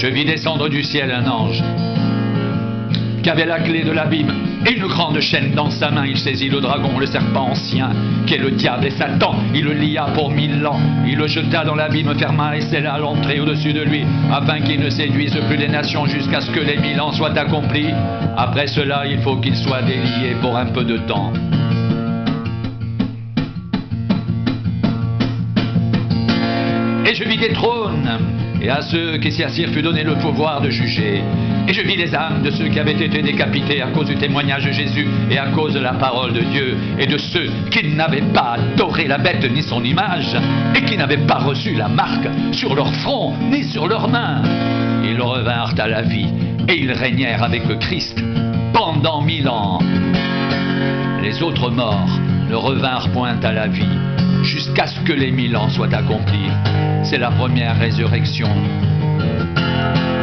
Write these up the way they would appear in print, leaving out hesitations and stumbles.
Je vis descendre du ciel un ange qui avait la clé de l'abîme et une grande chaîne dans sa main. Il saisit le dragon, le serpent ancien, qui est le diable et Satan. Il le lia pour 1000 ans. Il le jeta dans l'abîme, ferma et scella l'entrée au-dessus de lui, afin qu'il ne séduise plus les nations jusqu'à ce que les 1000 ans soient accomplis. Après cela, il faut qu'il soit délié pour un peu de temps. Et je vis des trônes, et à ceux qui s'y assirent fut donné le pouvoir de juger. Et je vis les âmes de ceux qui avaient été décapités à cause du témoignage de Jésus et à cause de la parole de Dieu, et de ceux qui n'avaient pas adoré la bête ni son image, et qui n'avaient pas reçu la marque sur leur front ni sur leurs mains. Ils revinrent à la vie, et ils régnèrent avec le Christ pendant 1000 ans. Les autres morts ne revinrent point à la vie, jusqu'à ce que les 1000 ans soient accomplis. C'est la première résurrection.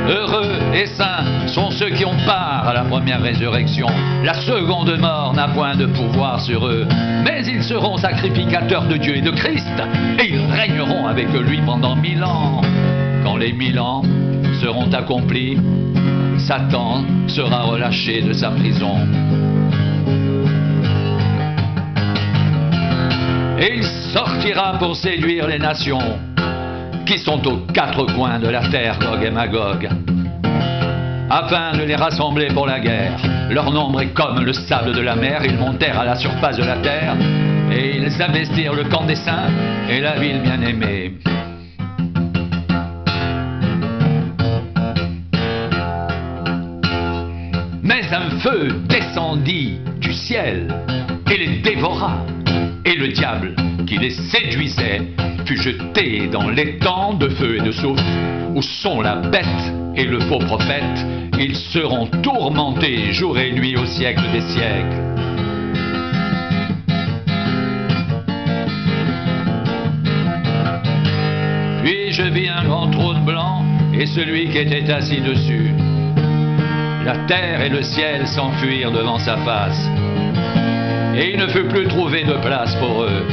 Heureux et saints sont ceux qui ont part à la première résurrection. La seconde mort n'a point de pouvoir sur eux, mais ils seront sacrificateurs de Dieu et de Christ, et ils régneront avec lui pendant 1000 ans. Quand les 1000 ans seront accomplis, Satan sera relâché de sa prison. Et il sortira pour séduire les nations qui sont aux 4 coins de la terre, Gog et Magog, afin de les rassembler pour la guerre. Leur nombre est comme le sable de la mer. Ils montèrent à la surface de la terre, et ils investirent le camp des saints et la ville bien-aimée. Mais un feu descendit du ciel et les dévora, et le diable qui les séduisait fut jeté dans l'étang de feu et de soufre, où sont la bête et le faux prophète. Ils seront tourmentés jour et nuit au siècle des siècles. Puis je vis un grand trône blanc et celui qui était assis dessus. La terre et le ciel s'enfuirent devant sa face, et il ne fut plus trouvé de place pour eux.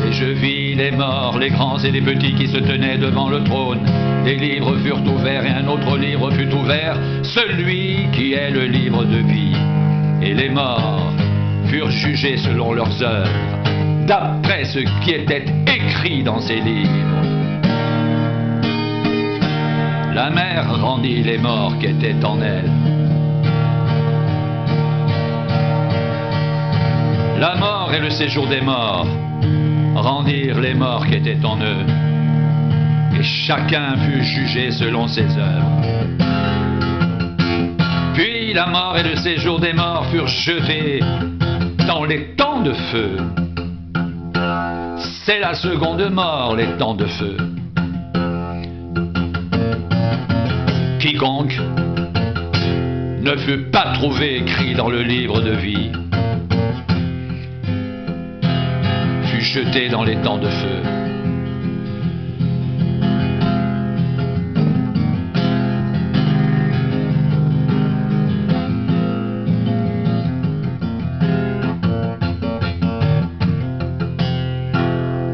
Et je vis les morts, les grands et les petits qui se tenaient devant le trône. Des livres furent ouverts et un autre livre fut ouvert, celui qui est le livre de vie. Et les morts furent jugés selon leurs œuvres, d'après ce qui était écrit dans ces livres. La mer rendit les morts qui étaient en elle. La mort et le séjour des morts rendirent les morts qui étaient en eux, et chacun fut jugé selon ses œuvres. Puis la mort et le séjour des morts furent jetés dans les temps de feu. C'est la seconde mort, les temps de feu. Quiconque ne fut pas trouvé écrit dans le livre de vie fut jeté dans les temps de feu.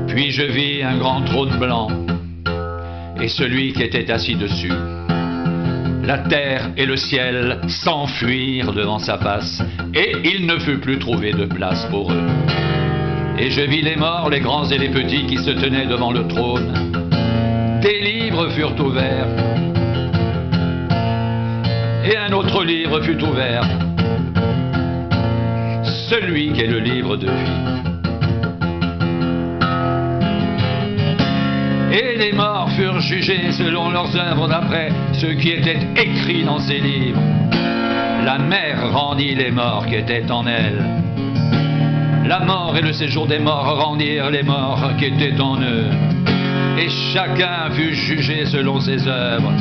Puis je vis un grand trône blanc et celui qui était assis dessus. La terre et le ciel s'enfuirent devant sa face, et il ne fut plus trouvé de place pour eux. Et je vis les morts, les grands et les petits qui se tenaient devant le trône. Des livres furent ouverts, et un autre livre fut ouvert, celui qui est le livre de vie. Et les morts furent jugés selon leurs œuvres d'après ce qui était écrit dans ces livres. La mer rendit les morts qui étaient en elle. La mort et le séjour des morts rendirent les morts qui étaient en eux. Et chacun fut jugé selon ses œuvres.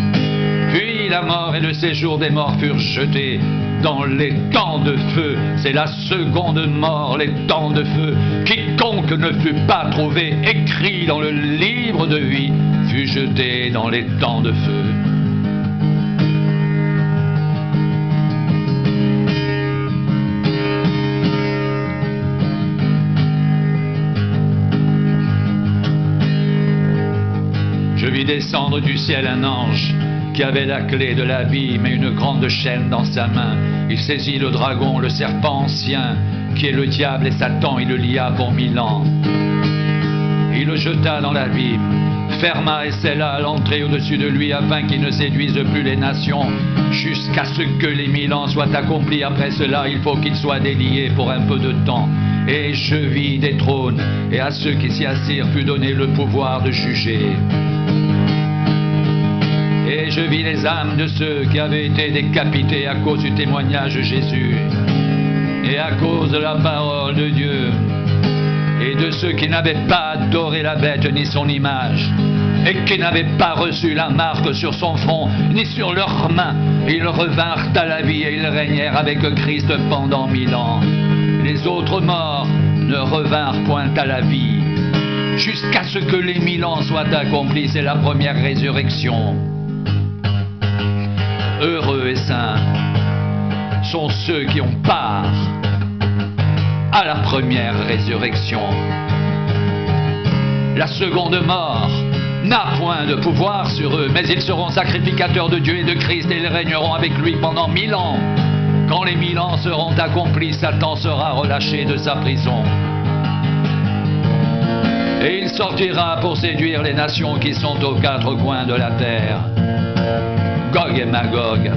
Puis la mort et le séjour des morts furent jetés dans les temps de feu. C'est la seconde mort, les temps de feu. Quiconque ne fut pas trouvé écrit dans le livre de vie fut jeté dans les temps de feu. Je vis descendre du ciel un ange qui avait la clé de l'abîme et une grande chaîne dans sa main. Il saisit le dragon, le serpent ancien, qui est le diable et Satan, il le lia pour 1000 ans. Il le jeta dans l'abîme, ferma et scella l'entrée au-dessus de lui afin qu'il ne séduise plus les nations jusqu'à ce que les 1000 ans soient accomplis. Après cela, il faut qu'il soit délié pour un peu de temps. Et je vis des trônes, et à ceux qui s'y assirent fut donné le pouvoir de juger. Et je vis les âmes de ceux qui avaient été décapités à cause du témoignage de Jésus et à cause de la parole de Dieu, et de ceux qui n'avaient pas adoré la bête ni son image, et qui n'avaient pas reçu la marque sur son front ni sur leurs mains. Ils revinrent à la vie et ils régnèrent avec Christ pendant 1000 ans. Les autres morts ne revinrent point à la vie, jusqu'à ce que les 1000 ans soient accomplis. C'est la première résurrection. Heureux et saints sont ceux qui ont part à la première résurrection. La seconde mort n'a point de pouvoir sur eux, mais ils seront sacrificateurs de Dieu et de Christ, et ils régneront avec lui pendant 1000 ans. Quand les 1000 ans seront accomplis, Satan sera relâché de sa prison. Et il sortira pour séduire les nations qui sont aux 4 coins de la terre, Gog et Magog,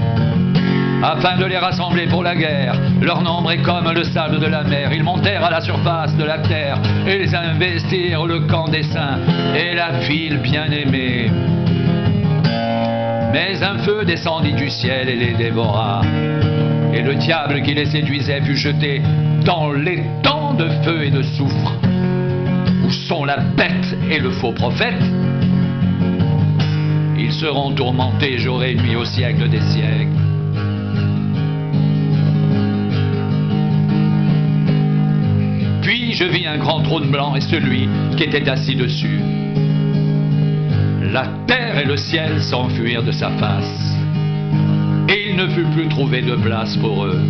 afin de les rassembler pour la guerre. Leur nombre est comme le sable de la mer. Ils montèrent à la surface de la terre, et ils investirent le camp des saints et la ville bien-aimée. Mais un feu descendit du ciel et les dévora. Et le diable qui les séduisait fut jeté dans l'étang de feu et de soufre, où sont la bête et le faux prophète. Ils seront tourmentés jour et nuit au siècle des siècles. Puis je vis un grand trône blanc et celui qui était assis dessus. La terre et le ciel s'enfuirent de sa face, et il ne fut plus trouvé de place pour eux.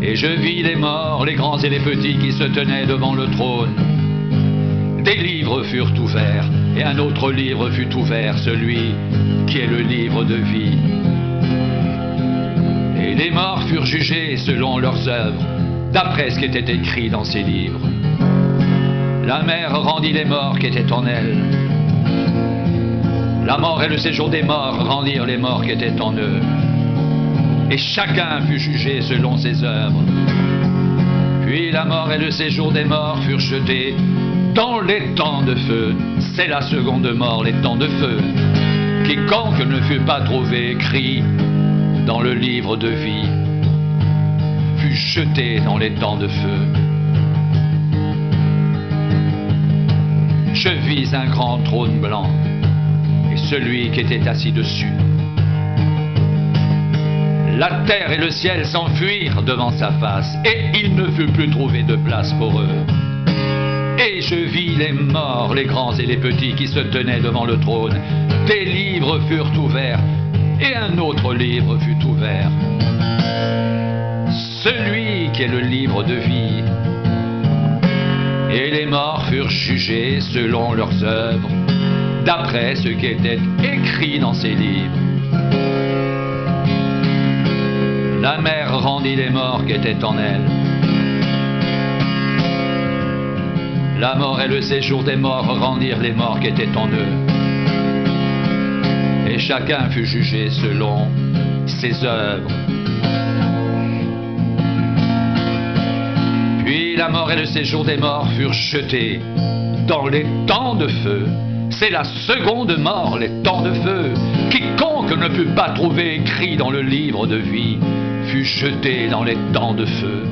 Et je vis les morts, les grands et les petits, qui se tenaient devant le trône. Des livres furent ouverts, et un autre livre fut ouvert, celui qui est le livre de vie. Et les morts furent jugés selon leurs œuvres, d'après ce qui était écrit dans ces livres. La mer rendit les morts qui étaient en elle. La mort et le séjour des morts rendirent les morts qui étaient en eux. Et chacun fut jugé selon ses œuvres. Puis la mort et le séjour des morts furent jetés dans l'étang de feu. C'est la seconde mort, l'étang de feu. Quiconque ne fut pas trouvé écrit dans le livre de vie fut jeté dans l'étang de feu. Je vis un grand trône blanc et celui qui était assis dessus. La terre et le ciel s'enfuirent devant sa face, et il ne fut plus trouvé de place pour eux. Et je vis les morts, les grands et les petits, qui se tenaient devant le trône. Des livres furent ouverts, et un autre livre fut ouvert, celui qui est le livre de vie. Et les morts furent jugés selon leurs œuvres, d'après ce qui était écrit dans ces livres. La mer rendit les morts qui étaient en elle. La mort et le séjour des morts rendirent les morts qui étaient en eux. Et chacun fut jugé selon ses œuvres. Puis la mort et le séjour des morts furent jetés dans l'étang de feu. C'est la seconde mort, l'étang de feu. Quiconque ne fut pas trouvé écrit dans le livre de vie fut jeté dans l'étang de feu.